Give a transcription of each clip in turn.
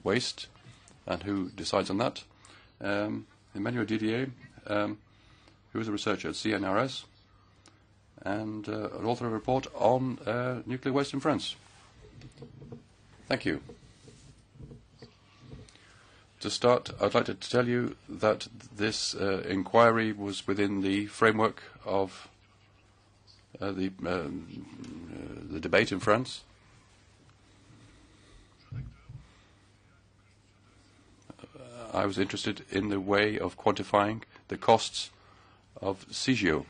waste, and who decides on that? Emmanuel Didier, who is a researcher at CNRS, and an author of a report on nuclear waste in France. Thank you. To start, I'd like to tell you that this inquiry was within the framework of the debate in France. I was interested in the way of quantifying the costs of Cigéo.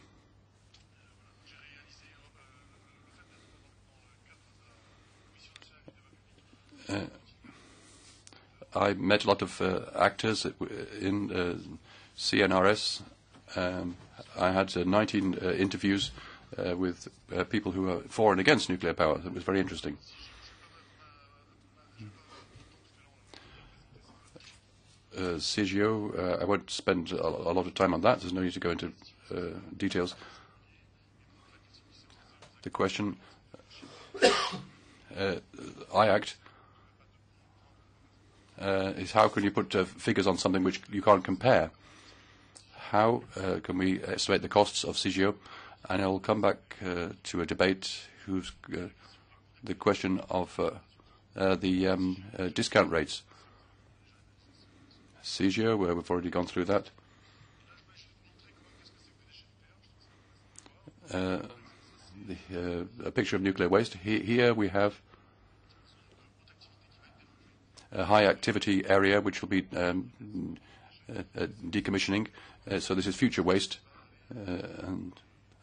I met a lot of actors in CNRS. I had 19 interviews with people who are for and against nuclear power. It was very interesting. Cigéo, I won't spend a lot of time on that. There's no need to go into details. The question, IACT, is how can you put figures on something which you can't compare? How can we estimate the costs of Cigéo? And I'll come back to a debate whose the question of the discount rates. Cigéo, where we've already gone through that. A picture of nuclear waste. Here we have a high activity area which will be decommissioning. So this is future waste, and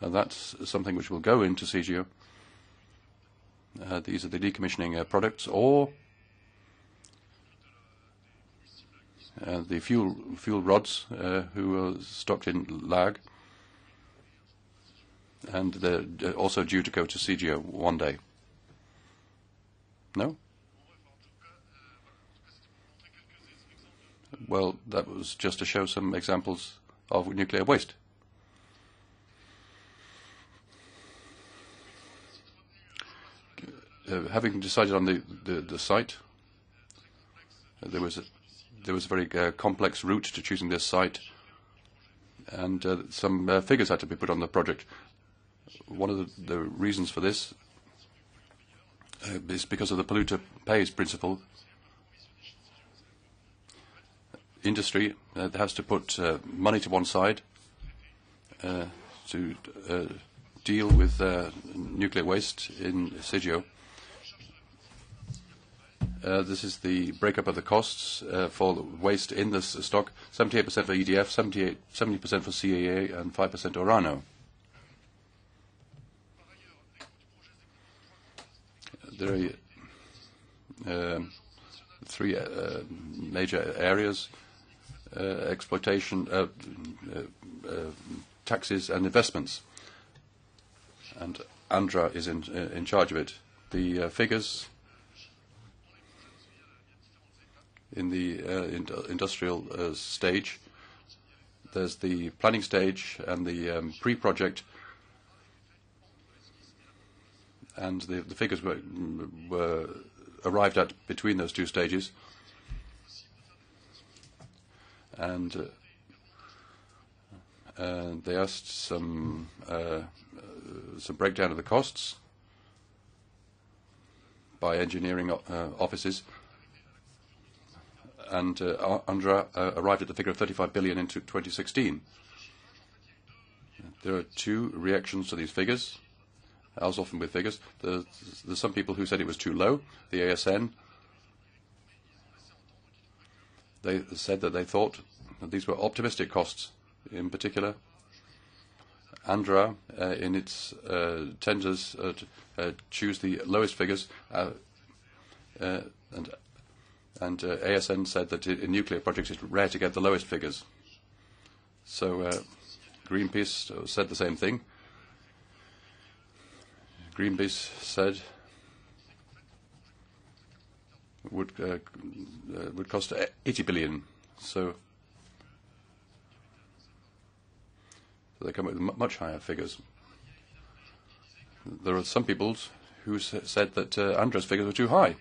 that's something which will go into Cigéo. These are the decommissioning products, or the fuel rods who are stocked in lag, and they're also due to go to Cigéo one day. No? Well, that was just to show some examples of nuclear waste. Having decided on the site, there was a very complex route to choosing this site, and some figures had to be put on the project. One of the reasons for this is because of the polluter pays principle. Industry has to put money to one side to deal with nuclear waste in Cigéo. This is the breakup of the costs for the waste in this stock: 78% for EDF, 70% for CAA, and 5% Orano. There are three major areas: exploitation, taxes, and investments. And Andra is in charge of it. The figures in the industrial stage, there's the planning stage and the pre-project, and the figures were arrived at between those two stages. And they asked some breakdown of the costs by engineering offices. And Andra arrived at the figure of 35 billion in 2016. There are two reactions to these figures, as often with figures. There's some people who said it was too low. The ASN, they said that they thought that these were optimistic costs. In particular, Andra, in its tenders, choose the lowest figures, and ASN said that in nuclear projects it's rare to get the lowest figures. So Greenpeace said the same thing. Greenpeace said would cost 80 billion. So they come up with much higher figures. There are some people who said that Andra's figures were too high.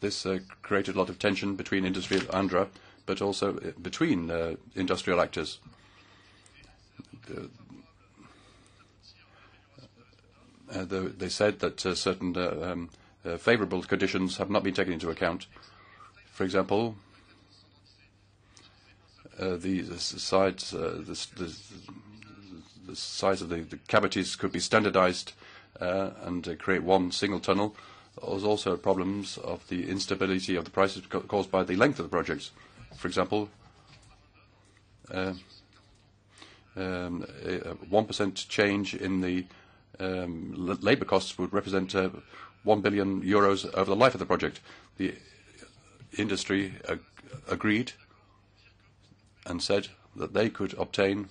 This created a lot of tension between industry and Andra, but also between industrial actors. They said that certain favourable conditions have not been taken into account. For example, the size of the cavities could be standardised and create one single tunnel. There was also problems of the instability of the prices caused by the length of the projects. For example, 1% change in the labour costs would represent 1 billion euros over the life of the project. The industry agreed and said that they could obtain,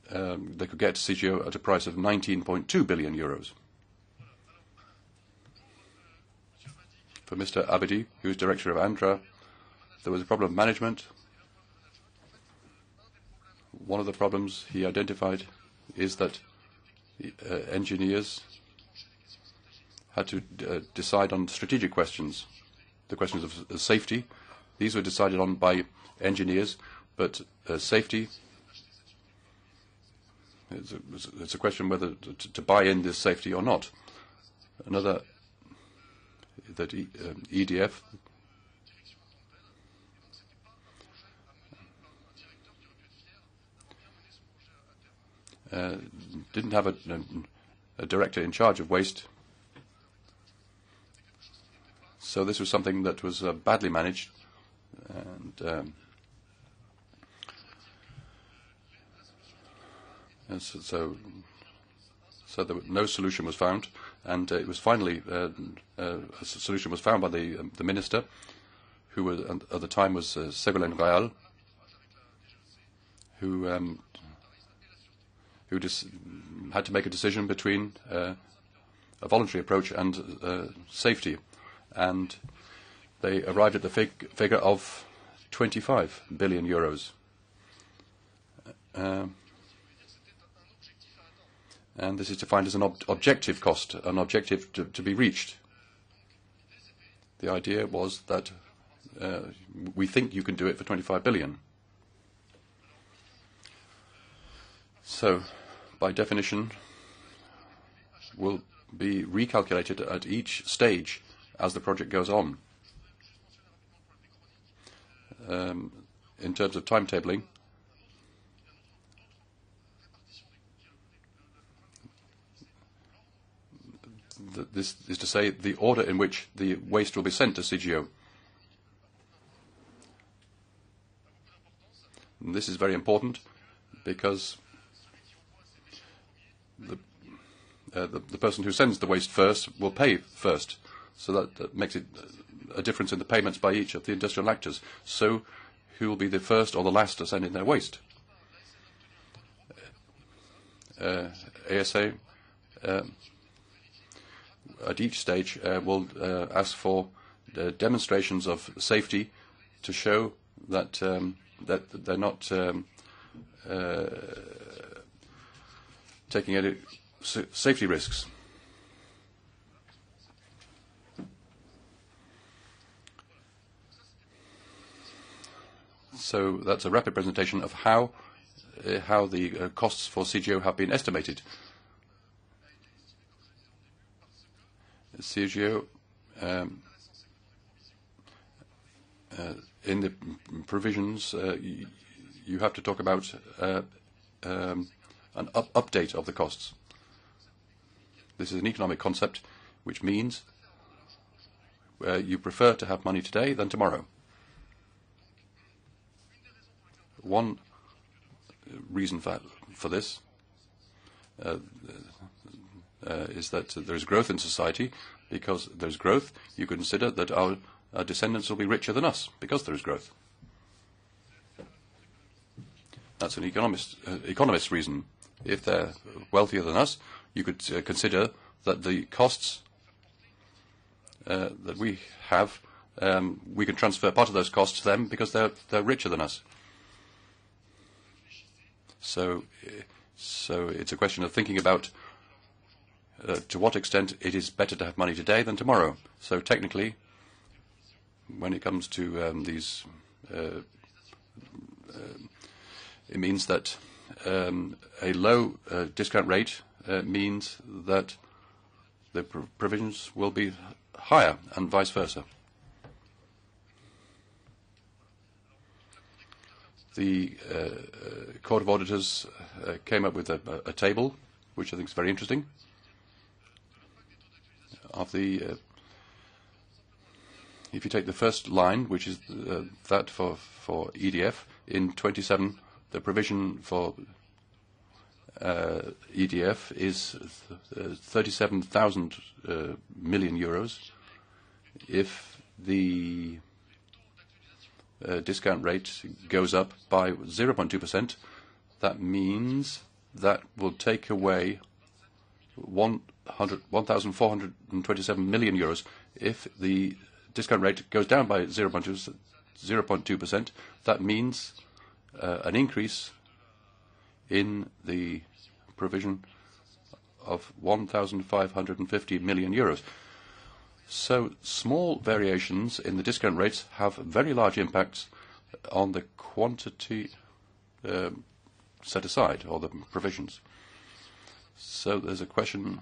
they could get Cigéo at a price of 19.2 billion euros. For Mr. Abadi, who is director of Andra, there was a problem of management. One of the problems he identified is that engineers had to decide on strategic questions, the questions of safety. These were decided on by engineers, but safety, it's a question whether to buy in this safety or not. Another, that EDF didn't have a director in charge of waste. So this was something that was badly managed, and so there was no solution was found, and it was finally a solution was found by the minister, who was, at the time was Ségolène Royal, who had to make a decision between a voluntary approach and safety, and they arrived at the figure of 25 billion euros. And this is defined as an objective cost, an objective to be reached. The idea was that we think you can do it for 25 billion. So, by definition, will be recalculated at each stage as the project goes on. In terms of timetabling, this is to say the order in which the waste will be sent to Cigéo. And this is very important because the person who sends the waste first will pay first. So that makes it a difference in the payments by each of the industrial actors. So who will be the first or the last to send in their waste? ASA at each stage will ask for demonstrations of safety to show that that they're not taking any safety risks. So that's a rapid presentation of how the costs for Cigéo have been estimated. Cigéo, in the provisions, you have to talk about an update of the costs. This is an economic concept, which means you prefer to have money today than tomorrow. One reason for this is that there's growth in society. Because there's growth, you consider that our descendants will be richer than us because there is growth. That's an economist's reason. If they're wealthier than us, you could consider that the costs that we have, we can transfer part of those costs to them because they're richer than us. So it's a question of thinking about to what extent it is better to have money today than tomorrow. So technically, when it comes to these, it means that a low discount rate means that the provisions will be higher and vice versa. The Court of Auditors came up with a table, which I think is very interesting, of the if you take the first line, which is that for EDF, in 27, the provision for EDF is 37,000 million euros. If the discount rate goes up by 0.2%, that means that will take away 1,427 million euros. If the discount rate goes down by 0.2%, that means an increase in the provision of 1,550 million euros. So small variations in the discount rates have very large impacts on the quantity set aside, or the provisions. So there's a question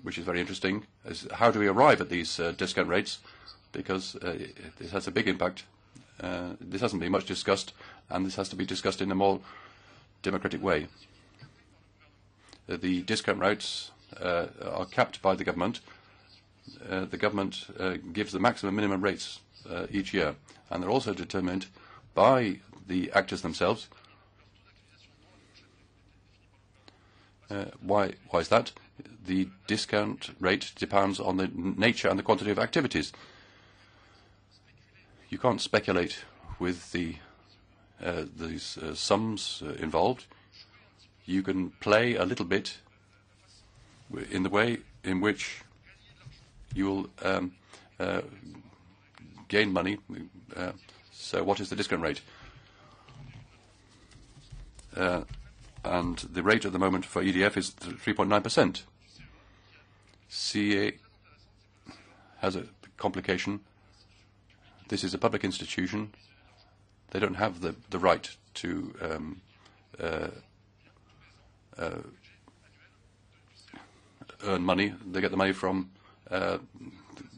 which is very interesting, is how do we arrive at these discount rates? Because it has a big impact. This hasn't been much discussed, and this has to be discussed in a more democratic way. The discount rates are capped by the government. The government gives the maximum minimum rates each year, and they're also determined by the actors themselves. Why is that? The discount rate depends on the nature and the quantity of activities. You can't speculate with these sums involved. You can play a little bit in the way in which you will gain money. So what is the discount rate? And the rate at the moment for EDF is 3.9%. CA has a complication. This is a public institution. They don't have the right to earn money. They get the money from the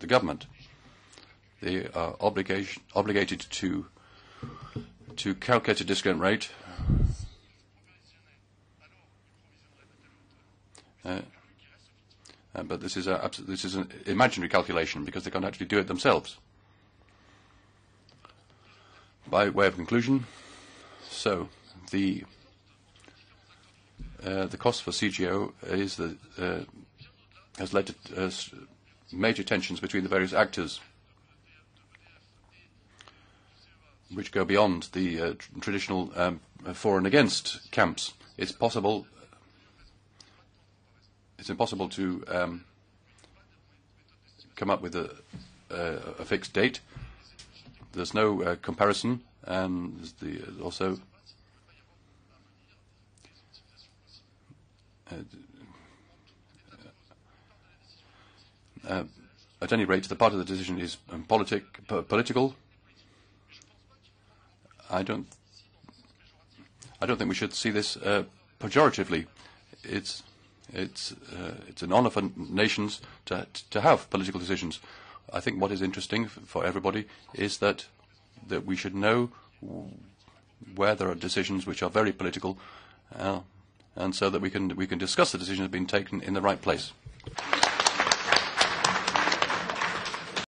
government. They are obligated to calculate a discount rate. But this is an imaginary calculation, because they can't actually do it themselves. By way of conclusion, so the cost for Cigéo has led to major tensions between the various actors, which go beyond the traditional for and against camps. It's impossible to come up with a fixed date. There's no comparison, and also at any rate, the part of the decision is political. I don't think we should see this pejoratively. It's an honor for nations to have political decisions. I think what is interesting for everybody is that we should know where there are decisions which are very political, and so that we can discuss the decisions being taken in the right place.